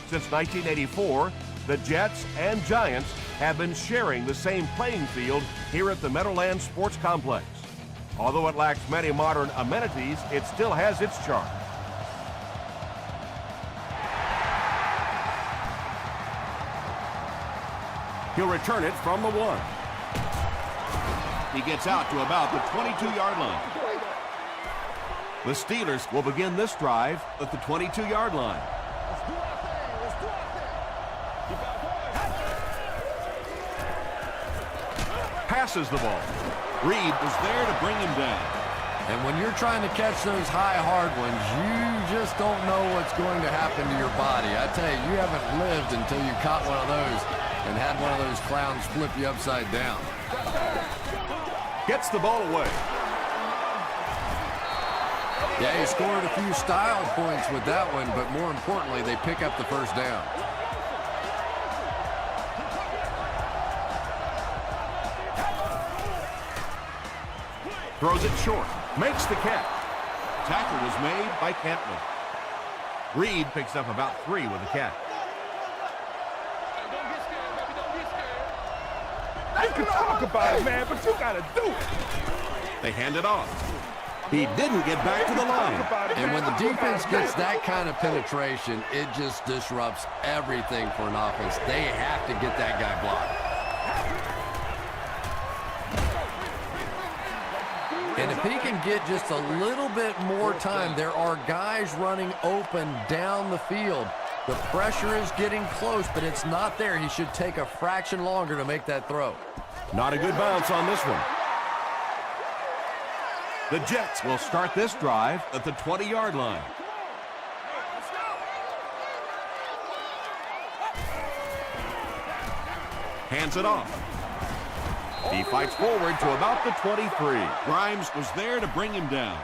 Since 1984, the Jets and Giants have been sharing the same playing field here at the Meadowlands Sports Complex. Although it lacks many modern amenities, it still has its charm. He'll return it from the 1. He gets out to about the 22-yard line. The Steelers will begin this drive at the 22-yard line. Passes the ball. Reed was there to bring him down. And when you're trying to catch those high, hard ones, you just don't know what's going to happen to your body. I tell you, you haven't lived until you caught one of those and had one of those clowns flip you upside down. Gets the ball away. Yeah, he scored a few style points with that one, but more importantly, they pick up the first down. Throws it short. Makes the catch. Tackle was made by Cantley. Reed picks up about 3 with the catch. You can talk about it, man, but you gotta do it. They hand it off. He didn't get back to the line. And when the defense gets that kind of penetration, it just disrupts everything for an offense. They have to get that guy blocked. And if he can get just a little bit more time, there are guys running open down the field. The pressure is getting close, but it's not there. He should take a fraction longer to make that throw. Not a good bounce on this one. The Jets will start this drive at the 20-yard line. Hands it off. He fights forward to about the 23. Grimes was there to bring him down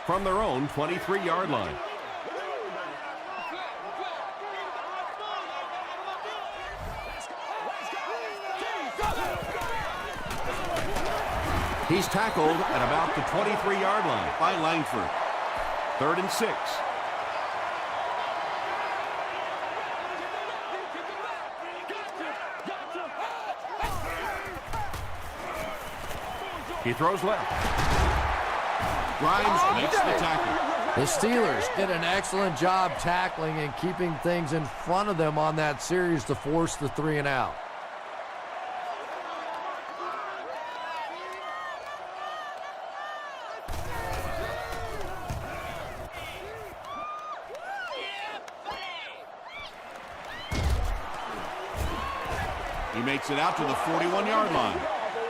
from their own 23-yard line. He's tackled at about the 23-yard line by Langford. 3rd and 6. He throws left. Grimes makes the tackle. The Steelers did an excellent job tackling and keeping things in front of them on that series to force the 3 and out. He makes it out to the 41-yard line.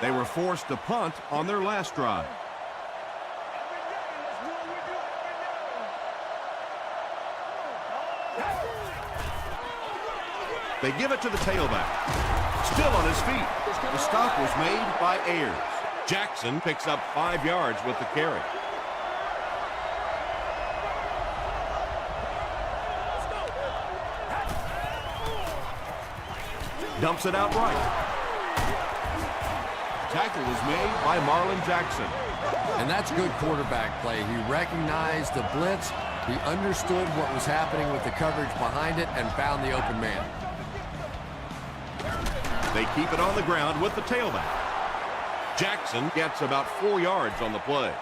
They were forced to punt on their last drive. They give it to the tailback. Still on his feet. The stop was made by Ayers. Jackson picks up 5 yards with the carry. Dumps it out right. Tackle was made by Marlon Jackson. And that's good quarterback play. He recognized the blitz. He understood what was happening with the coverage behind it and found the open man. They keep it on the ground with the tailback. Jackson gets about 4 yards on the play.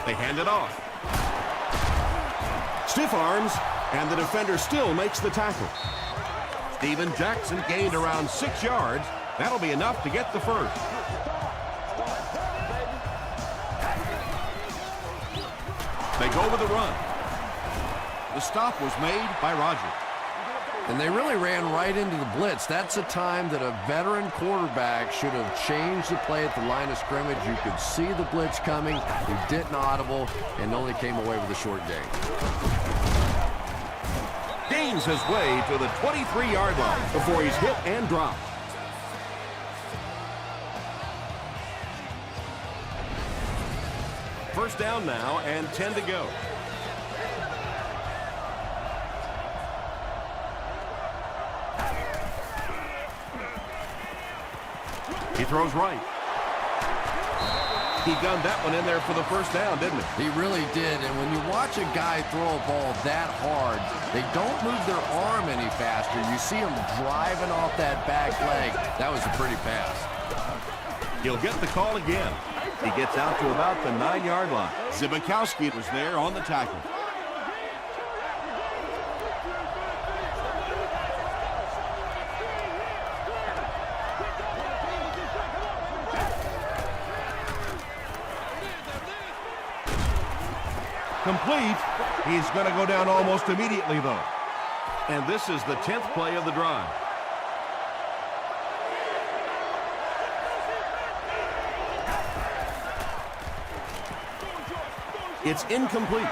They hand it off. Stiff arms, and the defender still makes the tackle. Steven Jackson gained around 6 yards. That'll be enough to get the first. They go with the run. The stop was made by Rogers. And they really ran right into the blitz. That's a time that a veteran quarterback should have changed the play at the line of scrimmage. You could see the blitz coming. He didn't audible and only came away with a short gain. Gains his way to the 23-yard line before he's hit and dropped. First down now and 10 to go. He throws right. He gunned that one in there for the first down, didn't he? He really did, and when you watch a guy throw a ball that hard, they don't move their arm any faster. You see him driving off that back leg. That was a pretty pass. He'll get the call again. He gets out to about the 9-yard line. Zbikowski was there on the tackle. Complete. He's going to go down almost immediately, though. And this is the 10th play of the drive. It's incomplete.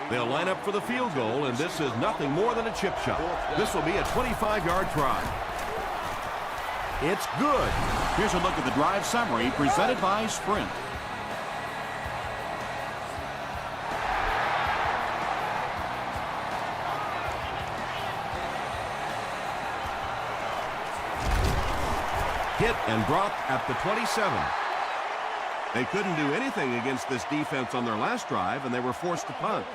They'll line up for the field goal, and this is nothing more than a chip shot. This will be a 25-yard try. It's good. Here's a look at the drive summary presented by Sprint. Hit and dropped at the 27. They couldn't do anything against this defense on their last drive, and they were forced to punt.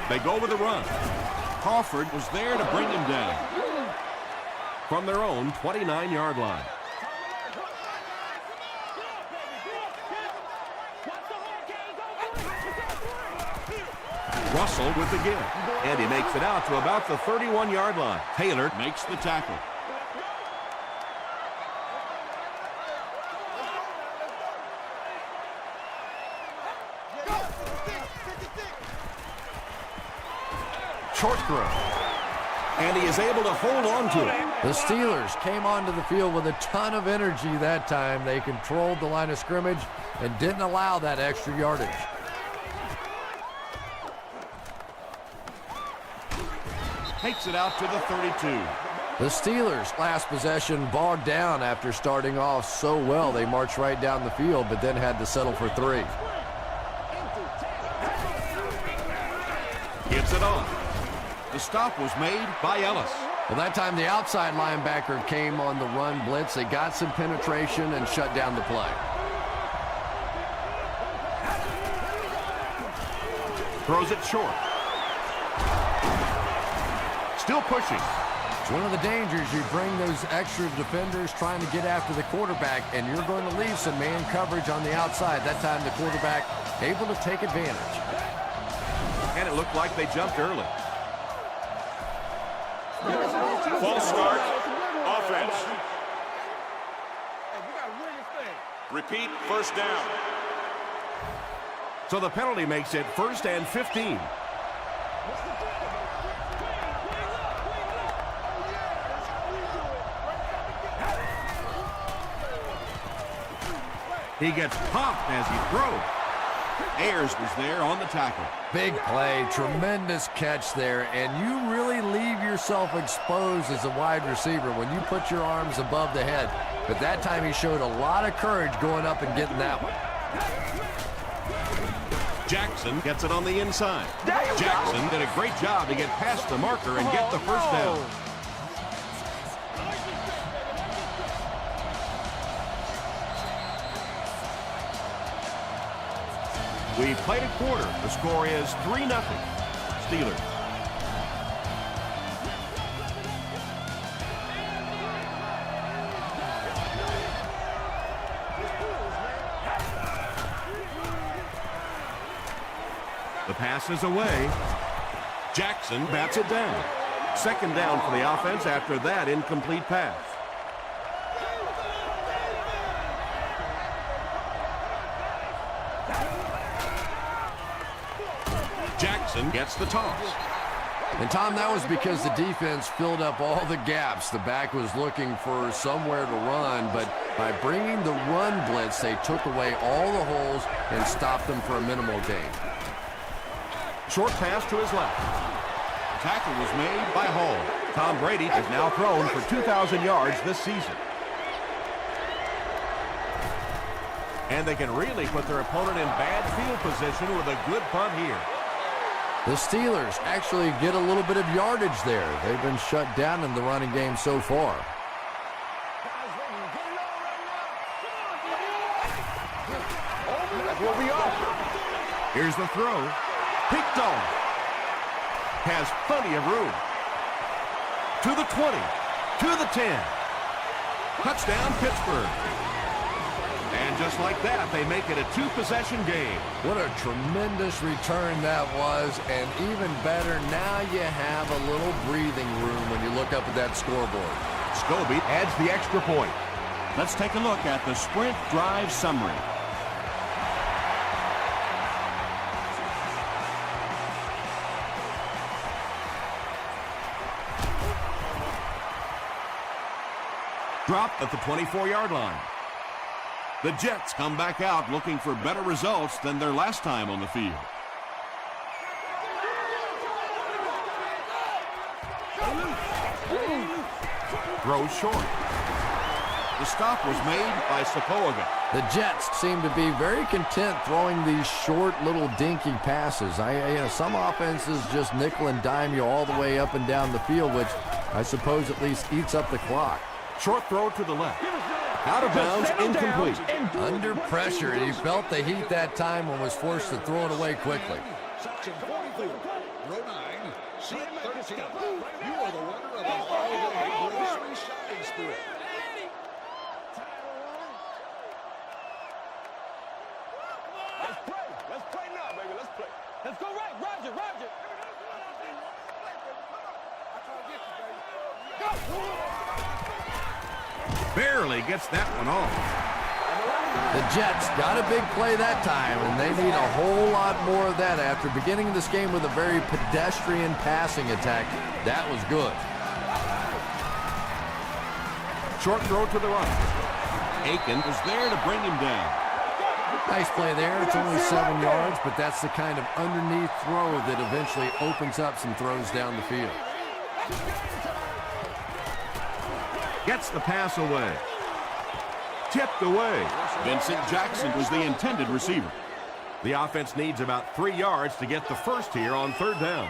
They go with a run. Crawford was there to bring him down. From their own 29-yard line. Russell with the give. And he makes it out to about the 31-yard line. Taylor Makes the tackle. short throw. And he is able to hold on to it. The Steelers came onto the field with a ton of energy that time. They controlled the line of scrimmage and didn't allow that extra yardage. Takes it out to the 32. The Steelers' last possession bogged down after starting off so well. They marched right down the field, but then had to settle for 3. Gets it on. The stop was made by Ellis. Well, that time the outside linebacker came on the run blitz. They got some penetration and shut down the play. Throws it short. Still pushing. It's one of the dangers. You bring those extra defenders trying to get after the quarterback, and you're going to leave some man coverage on the outside. That time the quarterback able to take advantage. And it looked like they jumped early. False start. Offense. Repeat, first down. So the penalty makes it 1st and 15. He gets popped as he throws. Ayers was there on the tackle. Big play, tremendous catch there, and you really leave yourself exposed as a wide receiver when you put your arms above the head. But that time he showed a lot of courage going up and getting that one. Jackson gets it on the inside. Jackson did a great job to get past the marker and get the first down. We've played a quarter. The score is 3-0. Steelers. The pass is away. Jackson bats it down. 2nd down for the offense after that incomplete pass. Jackson gets the toss. And, Tom, that was because the defense filled up all the gaps. The back was looking for somewhere to run, but by bringing the run blitz, they took away all the holes and stopped them for a minimal gain. Short pass to his left. The tackle was made by Hall. Tom Brady has now thrown for 2,000 yards this season. And they can really put their opponent in bad field position with a good punt here. The Steelers actually get a little bit of yardage there. They've been shut down in the running game so far. That's what we are. Here's the throw. Picked off. Has plenty of room. To the 20. To the 10. Touchdown, Pittsburgh. And just like that, they make it a two-possession game. What a tremendous return that was, and even better, now you have a little breathing room when you look up at that scoreboard. Scobie adds the extra point. Let's take a look at the sprint drive summary. Dropped at the 24-yard line. The Jets come back out looking for better results than their last time on the field. Throws short. The stop was made by Sepulveda. The Jets seem to be very content throwing these short little dinky passes. Some offenses just nickel and dime you all the way up and down the field, which I suppose at least eats up the clock. Short throw to the left. Out of bounds, incomplete. Under pressure, and he felt the heat that time and was forced to throw it away quickly. Section 44, row 9, seat 13. You are the winner of the holiday grocery shopping spree. Let's play now, baby. Let's play. Let's go right. Roger. Barely gets that one off. The Jets got a big play that time, and they need a whole lot more of that after beginning this game with a very pedestrian passing attack. That was good. Short throw to the right. Aiken is there to bring him down. Nice play there. It's only 7 yards, but that's the kind of underneath throw that eventually opens up some throws down the field. Gets the pass away. Tipped away. Vincent Jackson was the intended receiver. The offense needs about 3 yards to get the first here on third down.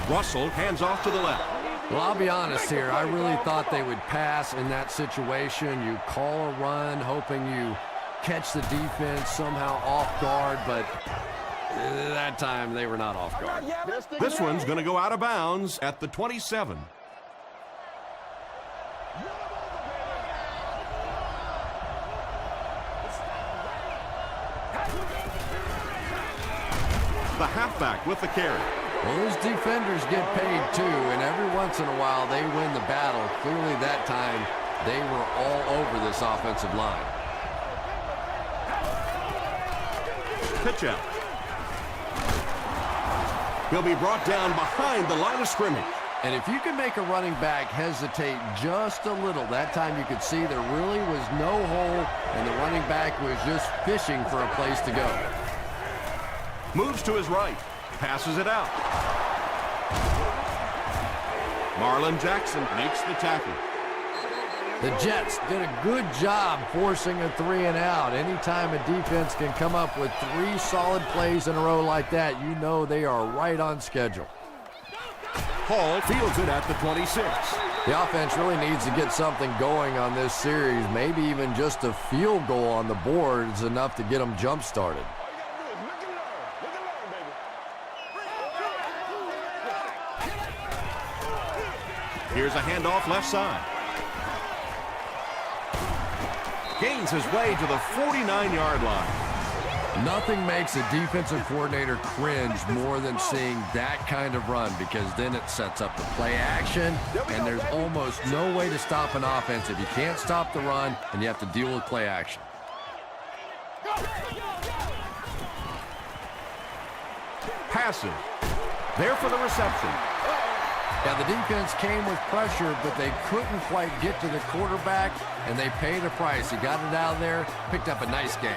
Russell hands off to the left. Well, I'll be honest here. I really thought they would pass in that situation. You call a run, hoping you catch the defense somehow off guard, but that time they were not off guard. This one's going to go out of bounds at the 27. The halfback with the carry. Well, those defenders get paid too, and every once in a while they win the battle. Clearly that time they were all over this offensive line. Pitch out. He'll be brought down behind the line of scrimmage. And if you can make a running back hesitate just a little, that time you could see there really was no hole, and the running back was just fishing for a place to go. Moves to his right. Passes it out. Marlon Jackson makes the tackle. The Jets did a good job forcing a 3-and-out. Anytime a defense can come up with 3 solid plays in a row like that, you know they are right on schedule. Hall fields it at the 26. The offense really needs to get something going on this series. Maybe even just a field goal on the board is enough to get them jump-started. Here's a handoff left side. Gains his way to the 49-yard line. Nothing makes a defensive coordinator cringe more than seeing that kind of run, because then it sets up the play action, and there's almost no way to stop an offense if you can't stop the run and you have to deal with play action. Passing. There for the reception. Yeah, the defense came with pressure, but they couldn't quite get to the quarterback, and they paid a price. He got it out of there, picked up a nice gain.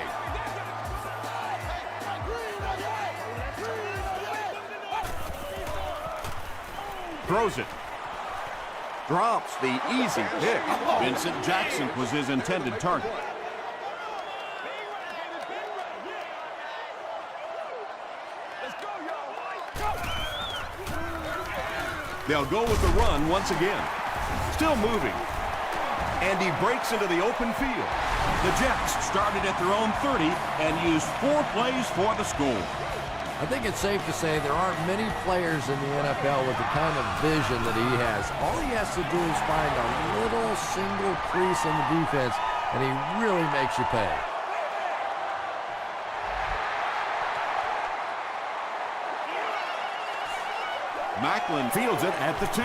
Throws it. Drops the easy pick. Vincent Jackson was his intended target. They'll go with the run once again. Still moving. And he breaks into the open field. The Jets started at their own 30 and used 4 plays for the score. I think it's safe to say there aren't many players in the NFL with the kind of vision that he has. All he has to do is find a little single crease in the defense, and he really makes you pay. Macklin fields it at the 2.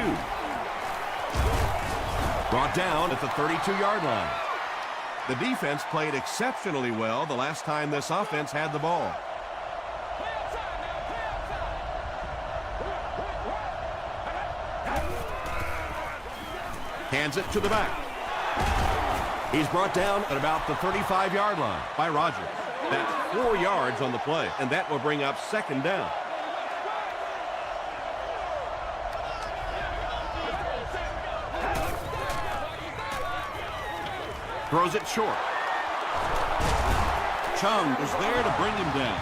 Brought down at the 32-yard line. The defense played exceptionally well the last time this offense had the ball. Hands it to the back. He's brought down at about the 35-yard line by Rodgers. That's 4 yards on the play, and that will bring up second down. Throws it short. Chung was there to bring him down.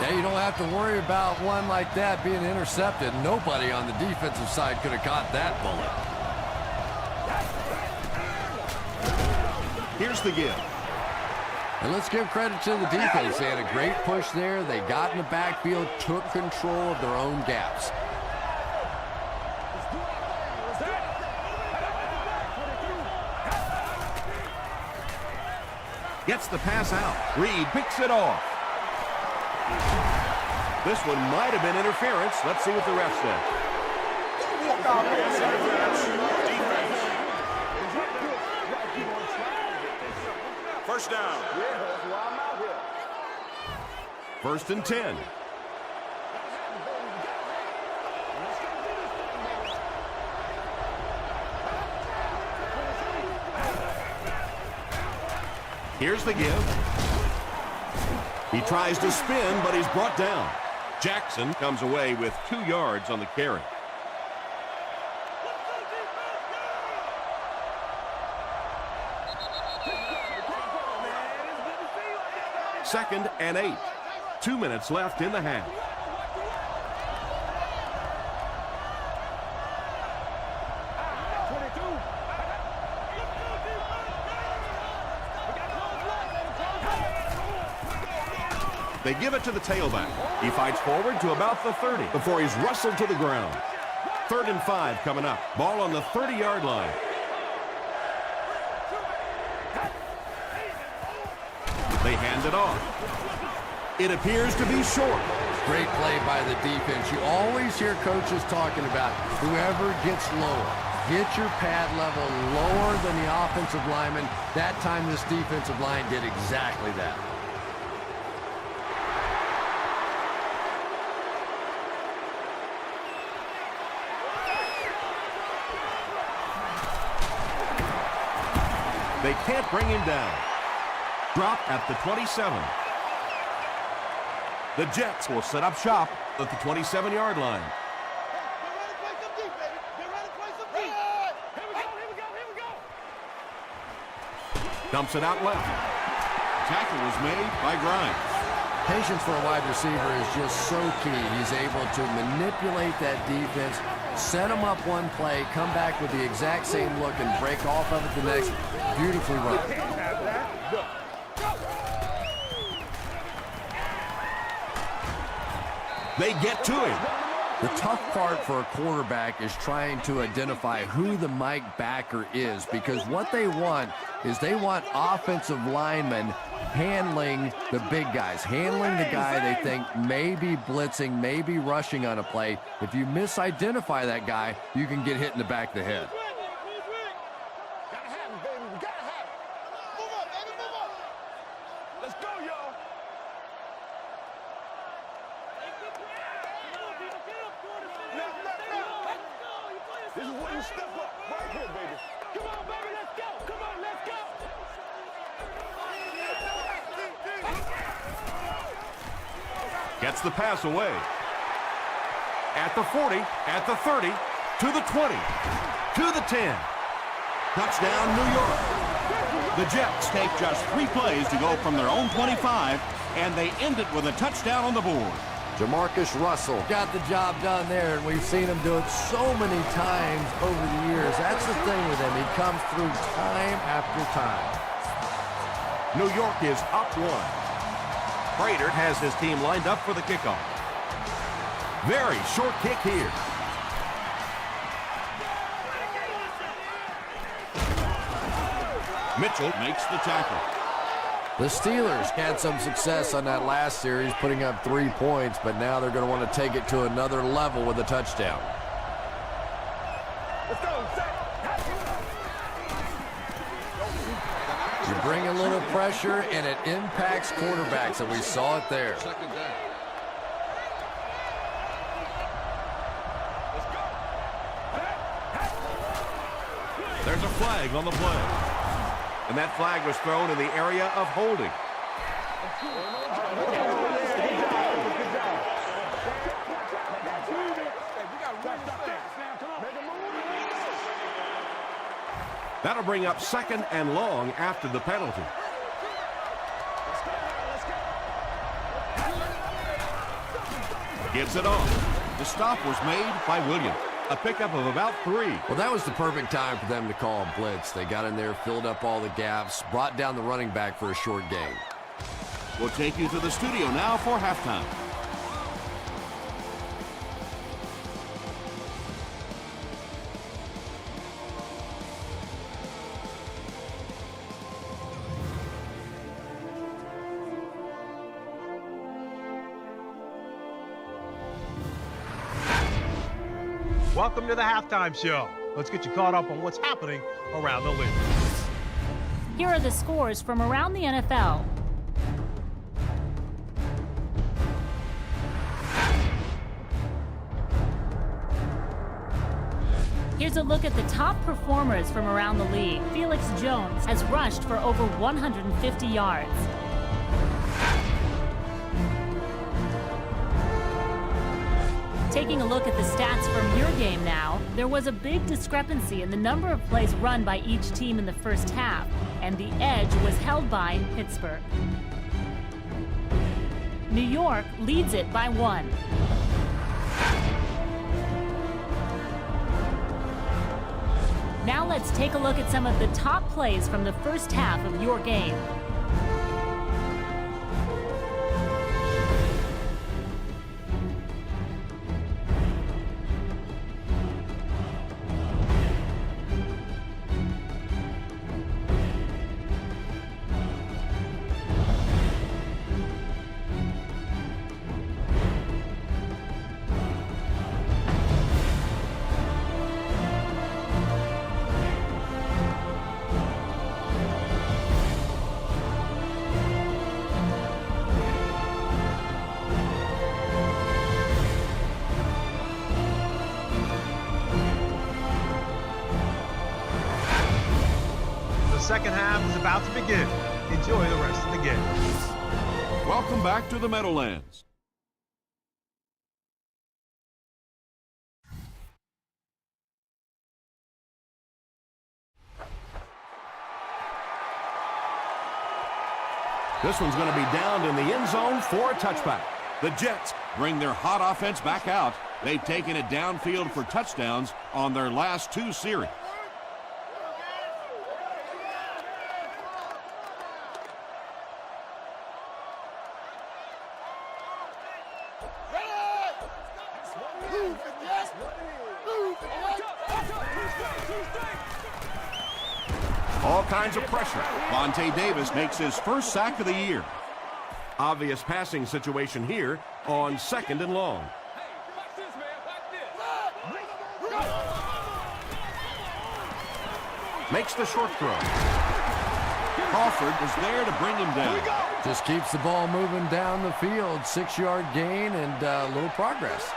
Yeah, you don't have to worry about one like that being intercepted. Nobody on the defensive side could have caught that bullet. Here's the give. And let's give credit to the defense. They had a great push there. They got in the backfield, took control of their own gaps. Gets the pass out. Reed picks it off. This one might have been interference. Let's see what the ref said. First down. 1st and 10. Here's the give. He tries to spin, but he's brought down. Jackson comes away with 2 yards on the carry. Second and 8. 2 minutes left in the half. They give it to the tailback. He fights forward to about the 30 before he's rustled to the ground. 3rd and 5 coming up. Ball on the 30-yard line. They hand it off. It appears to be short. Great play by the defense. You always hear coaches talking about whoever gets lower. Get your pad level lower than the offensive lineman. That time this defensive line did exactly that. They can't bring him down. Drop at the 27. The Jets will set up shop at the 27-yard line. Dumps it out left. Tackle was made by Grimes. Patience for a wide receiver is just so key. He's able to manipulate that defense, set them up one play, come back with the exact same look, and break off of it the next. Beautifully run. They get to him. The tough part for a quarterback is trying to identify who the Mike backer is, because what they want is they want offensive linemen handling the big guys, handling the guy they think may be blitzing, may be rushing on a play. If you misidentify that guy, you can get hit in the back of the head. This is where you step up right here, baby. Come on, baby, let's go. Come on, let's go. Gets the pass away. At the 40, at the 30, to the 20, to the 10. Touchdown, New York. The Jets take just 3 plays to go from their own 25, and they end it with a touchdown on the board. Jamarcus Russell got the job done there, and we've seen him do it so many times over the years. That's the thing with him. He comes through time after time. New York is up 1. Prater has his team lined up for the kickoff. Very short kick here. Mitchell Makes the tackle. The Steelers had some success on that last series, putting up 3 points, but now they're going to want to take it to another level with a touchdown. You bring a little pressure, and it impacts quarterbacks, and we saw it there. Second down. There's a flag on the play. And that flag was thrown in the area of holding. That'll bring up 2nd and long after the penalty. Gives it off. The stop was made by Williams. A pickup of about 3. Well, that was the perfect time for them to call a blitz. They got in there, filled up all the gaps, brought down the running back for a short gain. We'll take you to the studio now for halftime. Welcome to the Halftime Show. Let's get you caught up on what's happening around the league. Here are the scores from around the NFL. Here's a look at the top performers from around the league. Felix Jones has rushed for over 150 yards. Taking a look at the stats from your game now, there was a big discrepancy in the number of plays run by each team in the first half, and the edge was held by Pittsburgh. New York leads it by 1. Now let's take a look at some of the top plays from the first half of your game. Second half is about to begin. Enjoy the rest of the game. Welcome back to the Meadowlands. This one's going to be downed in the end zone for a touchback. The Jets Bring their hot offense back out. They've taken it downfield for touchdowns on their last 2 series. all kinds of pressure. Vontae Davis makes his first sack of the year. Obvious passing situation here on 2nd and long. Makes the short throw. Crawford is there to bring him down. Just keeps the ball moving down the field. 6-yard gain and a little progress.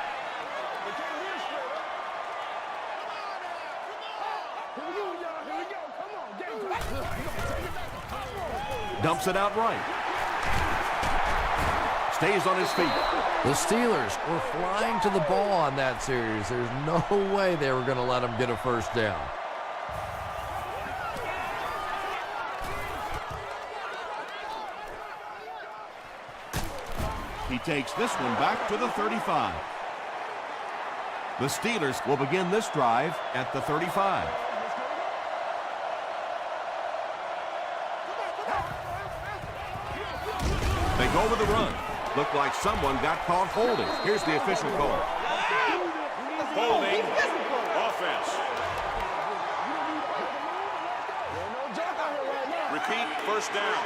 Dumps it out right. stays on his feet. The Steelers were flying to the ball on that series. There's no way they were going to let them get a first down. He takes this one back to the 35. The Steelers will begin this drive at the 35. They go with the run. Looked like someone got caught holding. Here's the official call. Holding. Offense. Repeat, first down.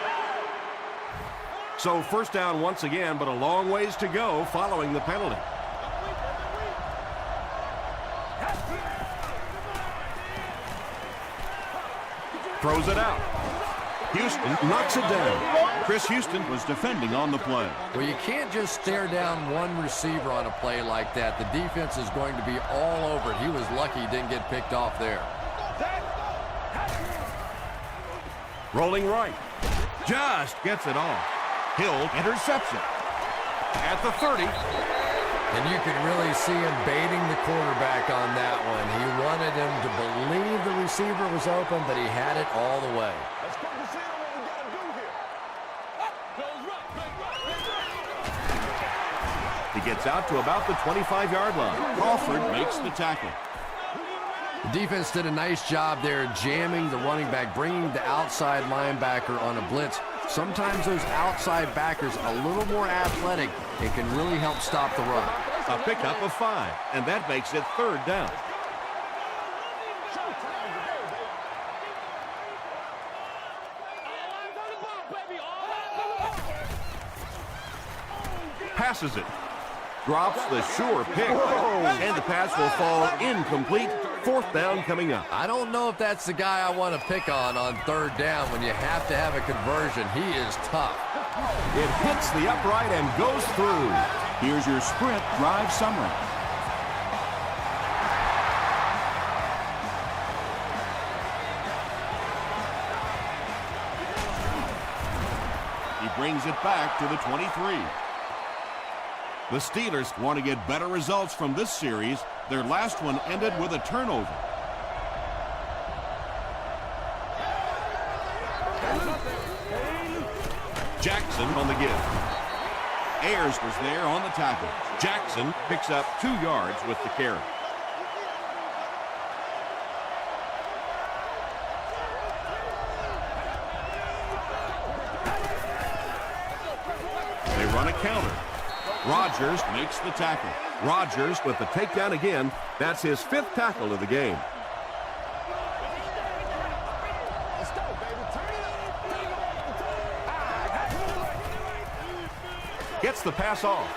So first down once again, but a long ways to go following the penalty. Throws it out. Houston knocks it down. Chris Houston was defending on the play. Well, you can't just stare down one receiver on a play like that. The defense is going to be all over it. He was lucky he didn't get picked off there. Rolling right. Just gets it off. Hill interception. At the 30. And you could really see him baiting the quarterback on that one. He wanted him to believe the receiver was open, but he had it all the way. Let's focus in on what we got to do here. He gets out to about the 25-yard line. Crawford makes the tackle. The defense did a nice job there jamming the running back, bringing the outside linebacker on a blitz. Sometimes those outside backers a little more athletic and can really help stop the run. A pickup of 5, and that makes it third down. Passes it. Drops the sure pick. And the pass will fall incomplete. Fourth down coming up. I don't know if that's the guy I want to pick on third down when you have to have a conversion. He is tough. It hits the upright and goes through. Here's your Sprint drive summary. He brings it back to the 23. The Steelers want to get better results from this series. Their last one ended with a turnover. Jackson on the give. Ayers was there on the tackle. Jackson picks up 2 yards with the carry. They run a counter. Rodgers makes the tackle. Rodgers with the takedown again. That's his 5th tackle of the game. Gets the pass off.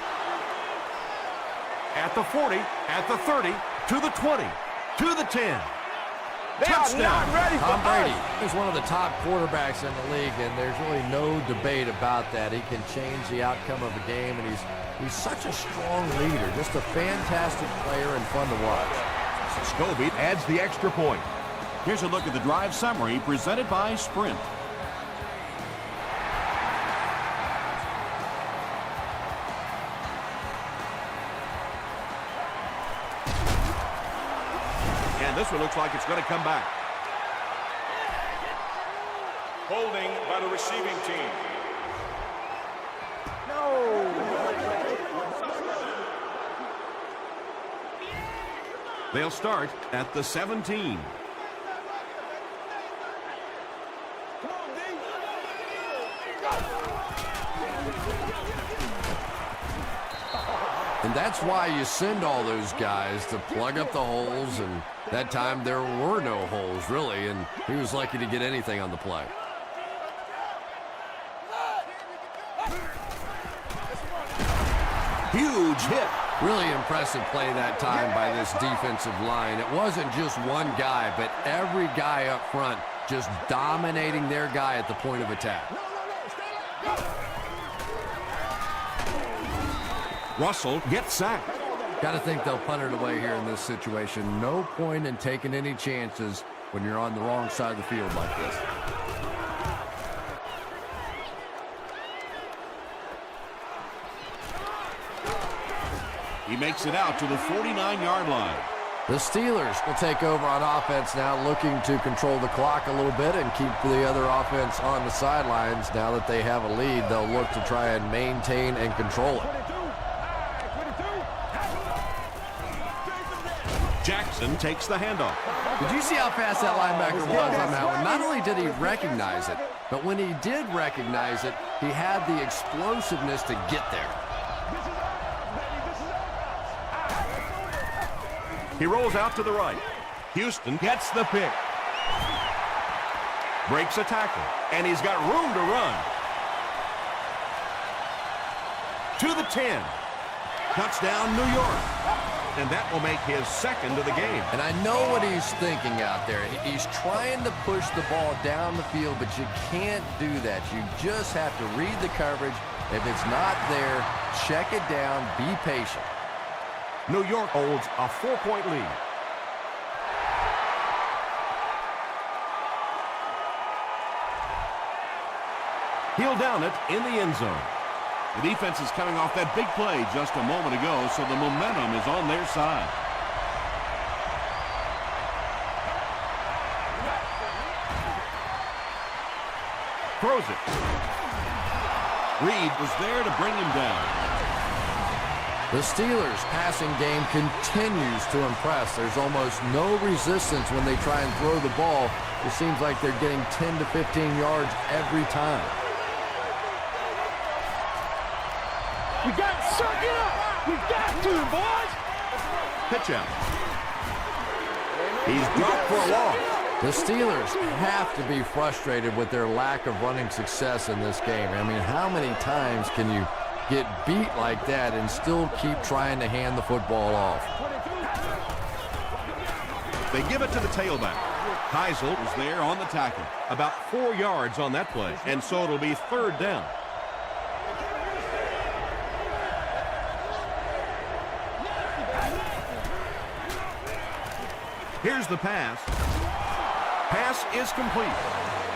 At the 40, at the 30, to the 20, to the 10. Touchdown. Tom Brady is one of the top quarterbacks in the league, and there's really no debate about that. He can change the outcome of a game, and he's such a strong leader, just a fantastic player and fun to watch. Scobie adds the extra point. Here's a look at the drive summary presented by Sprint. And this one looks like it's going to come back. Holding by the receiving team. They'll start at the 17. And that's why you send all those guys to plug up the holes, and that time there were no holes, really, and he was lucky to get anything on the play. Huge hit. Really impressive play that time by this defensive line. It wasn't just one guy, but every guy up front just dominating their guy at the point of attack. Russell gets sacked. Got to think they'll punt it away here in this situation. No point in taking any chances when you're on the wrong side of the field like this. He makes it out to the 49-yard line. The Steelers will take over on offense now, looking to control the clock a little bit and keep the other offense on the sidelines. Now that they have a lead, they'll look to try and maintain and control it. Jackson takes the handoff. Did you see how fast that linebacker was on that one? Not only did he recognize it, but when he did recognize it, he had the explosiveness to get there. He rolls out to the right. Houston gets the pick. Breaks a tackle, and he's got room to run. To the 10. Touchdown, New York. And that will make his second of the game. And I know what he's thinking out there. He's trying to push the ball down the field, but you can't do that. You just have to read the coverage. If it's not there, check it down, be patient. New York holds a 4-point lead. He'll down it in the end zone. The defense is coming off that big play just a moment ago, so the momentum is on their side. Throws it. Reed was there to bring him down. The Steelers' passing game continues to impress. There's almost no resistance when they try and throw the ball. It seems like they're getting 10 to 15 yards every time. We got to suck it up. We got to, boys. Pitch out. He's dropped for a loss. The Steelers have to be frustrated with their lack of running success in this game. I mean, how many times can you get beat like that and still keep trying to hand the football off? They give it to the tailback. Heisel Was there on the tackle. about 4 yards on that play, and so it'll be third down. Here's the pass. Pass is complete.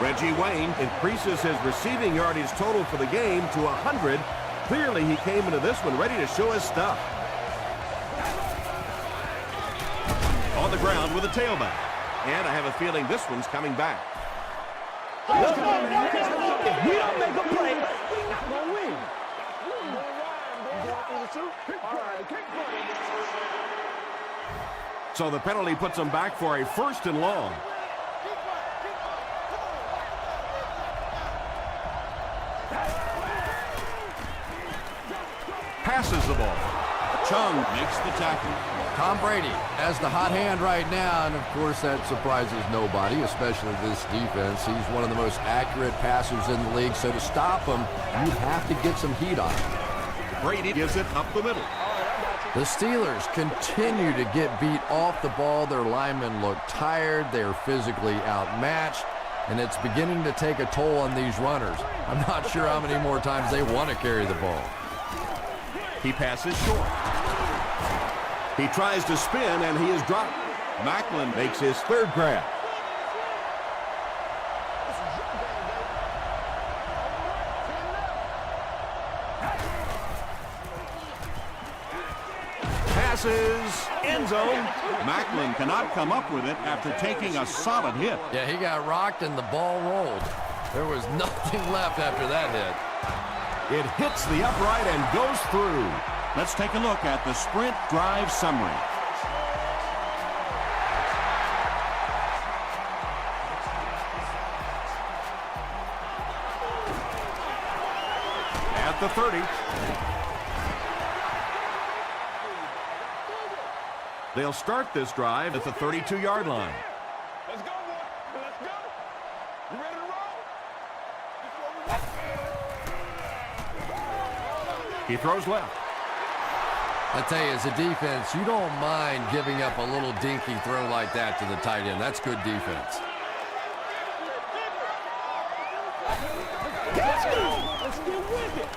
Reggie Wayne increases his receiving yardage total for the game to 100. Clearly, he came into this one ready to show his stuff. On the ground with a tailback. And I have a feeling this one's coming back. If we don't make a play, we're not going to win. So the penalty puts them back for a first and long. Passes the ball. Chung makes the tackle. Tom Brady has the hot hand right now, and of course that surprises nobody, especially this defense. He's one of the most accurate passers in the league, so to stop him, you have to get some heat on him. Brady gives it up the middle. The Steelers continue to get beat off the ball. Their linemen look tired. They're physically outmatched, and it's beginning to take a toll on these runners. I'm not sure how many more times they want to carry the ball. He passes short. He tries to spin, and he is dropped. Macklin makes his third grab. Passes, end zone. Macklin cannot come up with it after taking a solid hit. Yeah, he got rocked and the ball rolled. There was nothing left after that hit. It hits the upright and goes through. Let's take a look at the sprint drive summary. At the 30. They'll start this drive at the 32-yard line. Let's go, boy. Let's go. You ready to roll? He throws left. I tell you, as a defense, you don't mind giving up a little dinky throw like that to the tight end. That's good defense. Let's go. Let's get with it.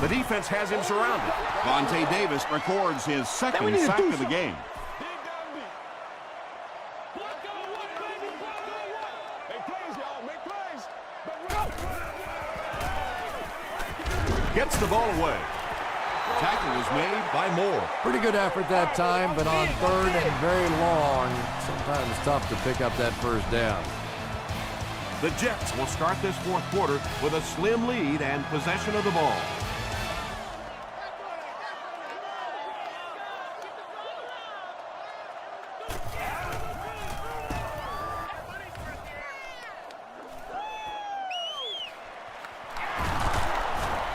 The defense has him surrounded. Vontae Davis records his second sack of the game. Gets the ball away. Tackle was made by Moore. Pretty good effort that time, but on third and very long, sometimes tough to pick up that first down. The Jets will start this fourth quarter with a slim lead and possession of the ball.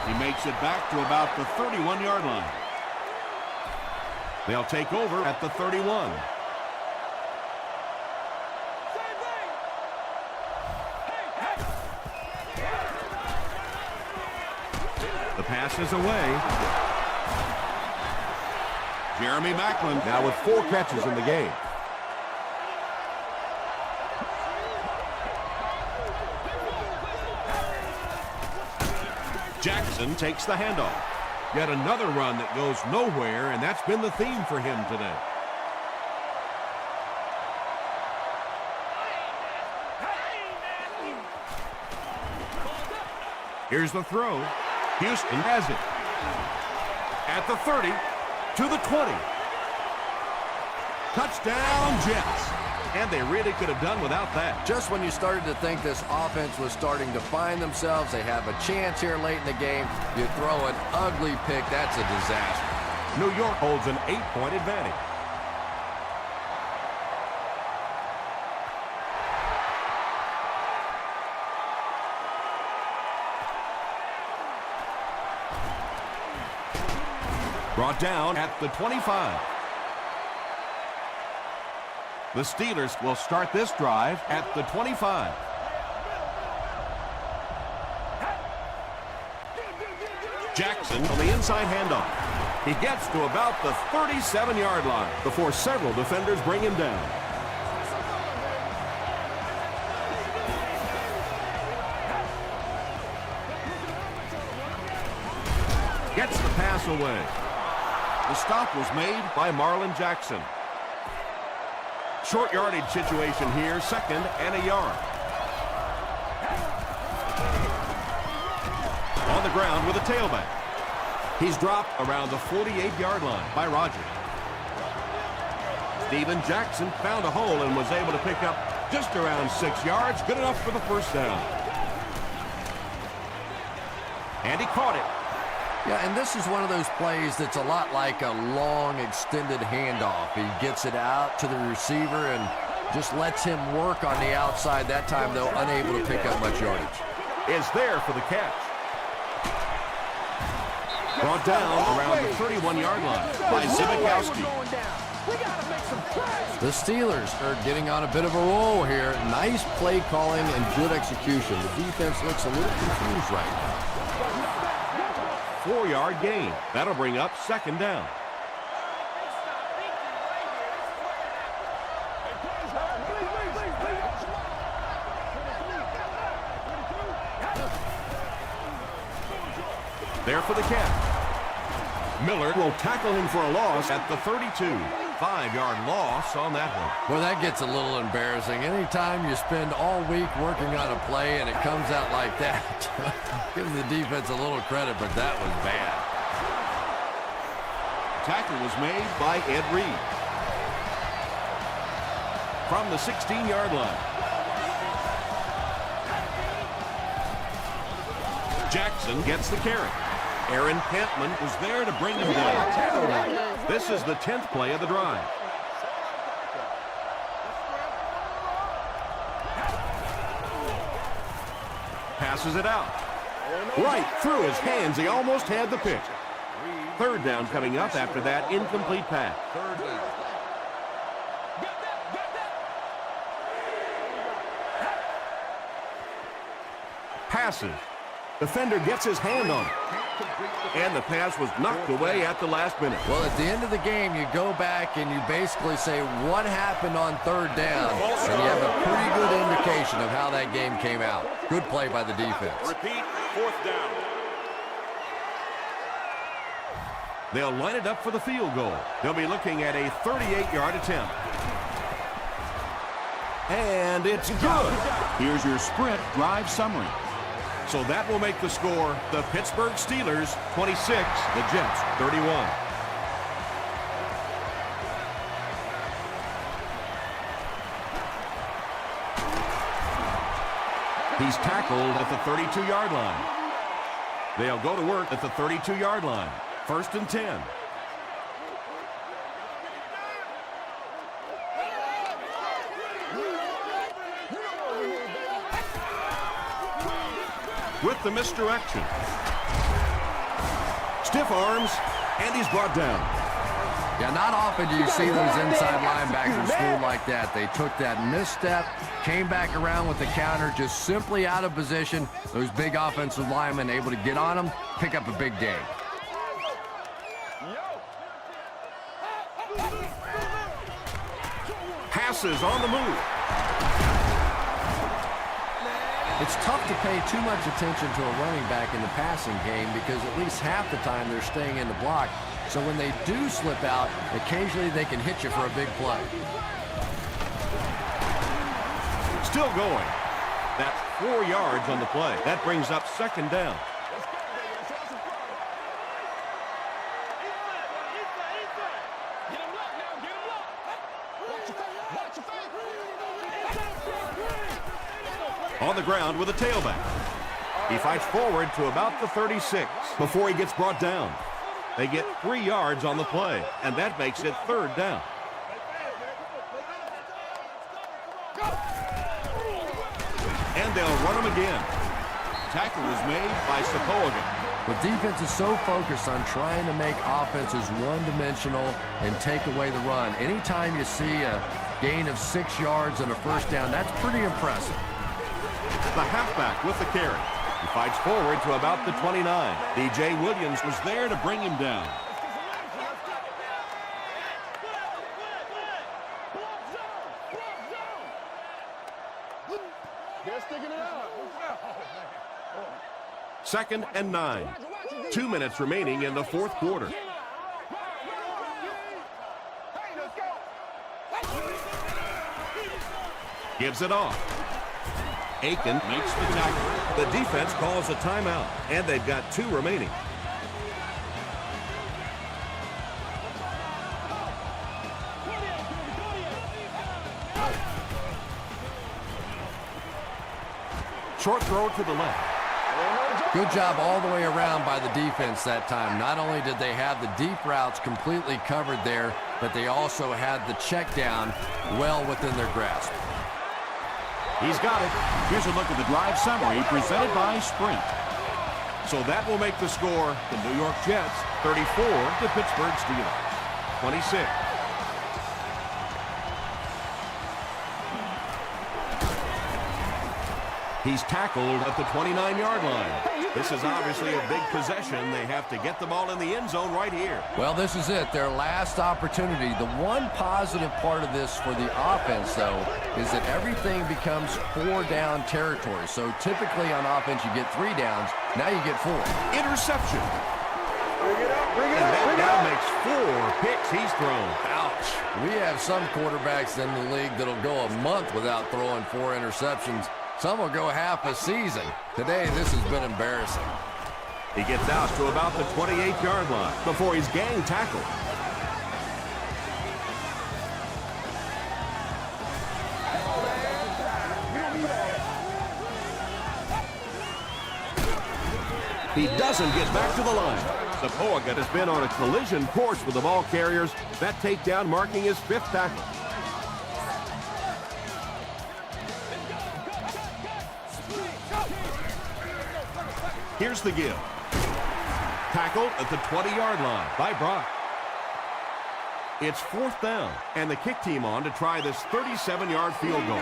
He makes it back to about the 31-yard line. They'll take over at the 31. The pass is away. Jeremy Maclin Now with 4 catches in the game. Jackson takes the handoff. Yet another run that goes nowhere, and that's been the theme for him today. Here's the throw. Houston has it. At the 30, to the 20. Touchdown, Jets. And they really could have done without that. Just when you started to think this offense was starting to find themselves, they have a chance here late in the game, you throw an ugly pick, that's a disaster. New York holds an 8-point advantage. Brought down at the 25. The Steelers will start this drive at the 25. Jackson on the inside handoff. He gets to about the 37-yard line before several defenders bring him down. Gets the pass away. The stop was made by Marlon Jackson. Short yardage situation here, 2nd and a yard. On the ground with a tailback. He's dropped around the 48-yard line by Rodgers. Steven Jackson found a hole and was able to pick up just around 6 yards, good enough for the first down. And he caught it. Yeah, and this is one of those plays that's a lot like a long extended handoff. He gets it out to the receiver and just lets him work on the outside. That time, though, unable to pick up much yardage. Is there for the catch. Brought down around the 31-yard line by Zibikowski. The Steelers are getting on a bit of a roll here. Nice play calling and good execution. The defense looks a little confused right now. 4-yard gain. That'll bring up 2nd down. There for the catch. Miller will tackle him for a loss at the 32. 5-yard loss on that one. Well, that gets a little embarrassing. Anytime you spend all week working on a play and it comes out like that, give the defense a little credit, but that was bad. Tackle was made by Ed Reed. From the 16-yard line. Jackson gets the carry. Aaron Pentman was there to bring him down. This is the 10th play of the drive. Passes it out. Right through his hands. He almost had the pick. 3rd down coming up after that incomplete pass. 3rd down. Passes. Defender gets his hand on it. And the pass was knocked away at the last minute. Well, at the end of the game, you go back and you basically say what happened on 3rd down, and you have a pretty good indication of how that game came out. Good play by the defense. Repeat, 4th down. They'll line it up for the field goal. They'll be looking at a 38-yard attempt. And it's good. Here's your sprint drive summary. So that will make the score the Pittsburgh Steelers 26, the Jets 31. He's tackled at the 32-yard line. They'll go to work at the 32-yard line. 1st and 10. With the misdirection. Stiff arms, and he's brought down. Yeah, not often do you see those inside linebackers fooled like that. They took that misstep, came back around with the counter, just simply out of position. Those big offensive linemen able to get on them, pick up a big gain. Passes on the move. It's tough to pay too much attention to a running back in the passing game because at least half the time they're staying in the block. So when they do slip out, occasionally they can hit you for a big play. Still going. That's 4 yards on the play. That brings up 2nd down. On the ground with a tailback. He fights forward to about the 36 before he gets brought down. They get 3 yards on the play, and that makes it 3rd down. And they'll run him again. Tackle is made by Sepulveda. The defense is so focused on trying to make offenses one-dimensional and take away the run. Anytime you see a gain of 6 yards and a 1st down, that's pretty impressive. The halfback with the carry. He fights forward to about the 29. DJ Williams was there to bring him down. Second and 9. 2 minutes remaining in the 4th quarter. Gives it off. Aiken makes the tackle. The defense calls a timeout, and they've got 2 remaining. Short throw to the left. Good job all the way around by the defense that time. Not only did they have the deep routes completely covered there, but they also had the check down well within their grasp. He's got it. Here's a look at the drive summary presented by Sprint. So that will make the score the New York Jets 34, the Pittsburgh Steelers 26. He's tackled at the 29-yard line. This is obviously a big possession. They have to get the ball in the end zone right here. Well, this is it, their last opportunity. The one positive part of this for the offense, though, is that everything becomes 4-down territory. So typically on offense, you get 3 downs. Now you get 4. Interception. And that now makes 4 picks he's thrown. Ouch. We have some quarterbacks in the league that'll go a month without throwing 4 interceptions. Some will go half a season. Today, this has been embarrassing. He gets out to about the 28-yard line before he's gang tackled. He doesn't get back to the line. Sepulveda has been on a collision course with the ball carriers. That takedown marking his 5th tackle. Here's the give. Tackled at the 20-yard line by Brock. It's 4th down, and the kick team on to try this 37-yard field goal.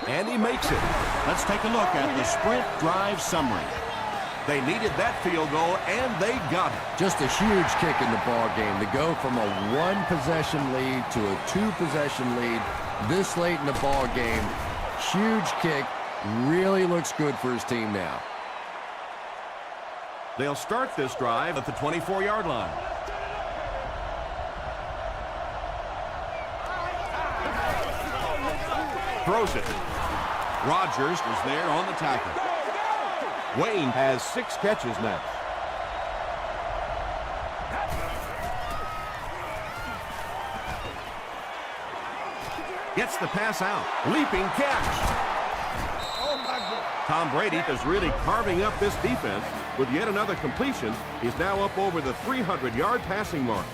And he makes it. Let's take a look at the Sprint drive summary. They needed that field goal, and they got it. Just a huge kick in the ball game to go from a 1-possession lead to a 2-possession lead this late in the ball game. Huge kick. Really looks good for his team now. They'll start this drive at the 24-yard line. Throws it. Rogers is there on the tackle. Wayne has 6 catches now. Gets the pass out. Leaping catch. Tom Brady is really carving up this defense with yet another completion. He's now up over the 300-yard passing mark.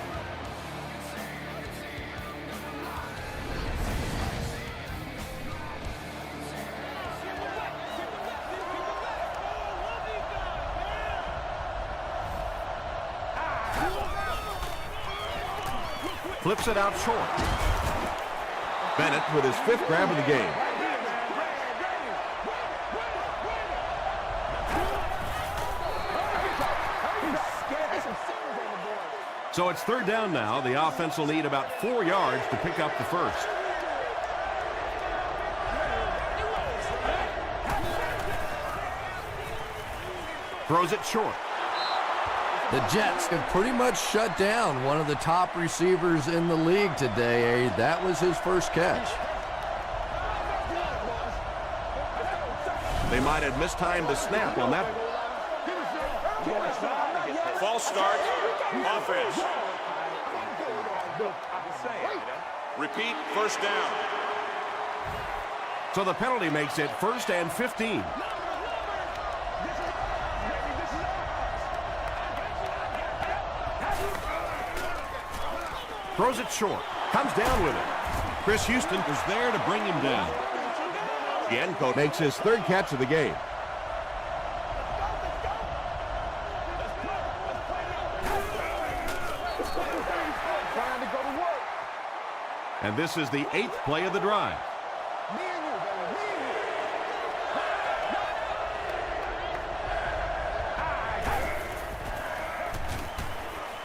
Flips it out short. Bennett with his 5th grab of the game. So it's 3rd down now. The offense will need about 4 yards to pick up the first. Throws it short. The Jets have pretty much shut down one of the top receivers in the league today. That was his first catch. They might have mistimed the snap on that. False start. Offense. Repeat, first down. So the penalty makes it 1st and 15. Throws it short. Comes down with it. Chris Houston is there to bring him down. Yanko makes his 3rd catch of the game. And this is the 8th play of the drive.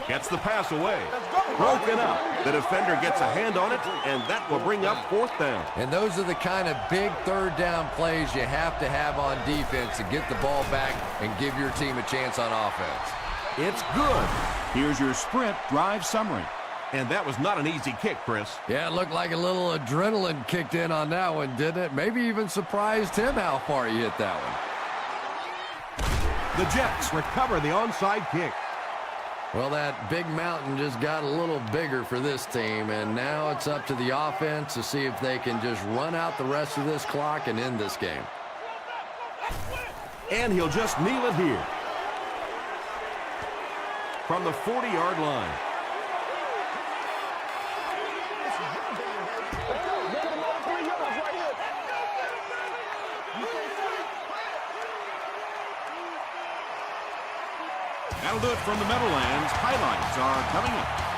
Gets the pass away. Broken up. The defender gets a hand on it, and that will bring up 4th down. And those are the kind of big 3rd down plays you have to have on defense to get the ball back and give your team a chance on offense. It's good. Here's your Sprint drive summary. And that was not an easy kick, Chris. Yeah, it looked like a little adrenaline kicked in on that one, didn't it? Maybe even surprised him how far he hit that one. The Jets recover the onside kick. Well, that big mountain just got a little bigger for this team, and now it's up to the offense to see if they can just run out the rest of this clock and end this game. And he'll just kneel it here. From the 40-yard line. That'll do it from the Meadowlands. Highlights are coming up.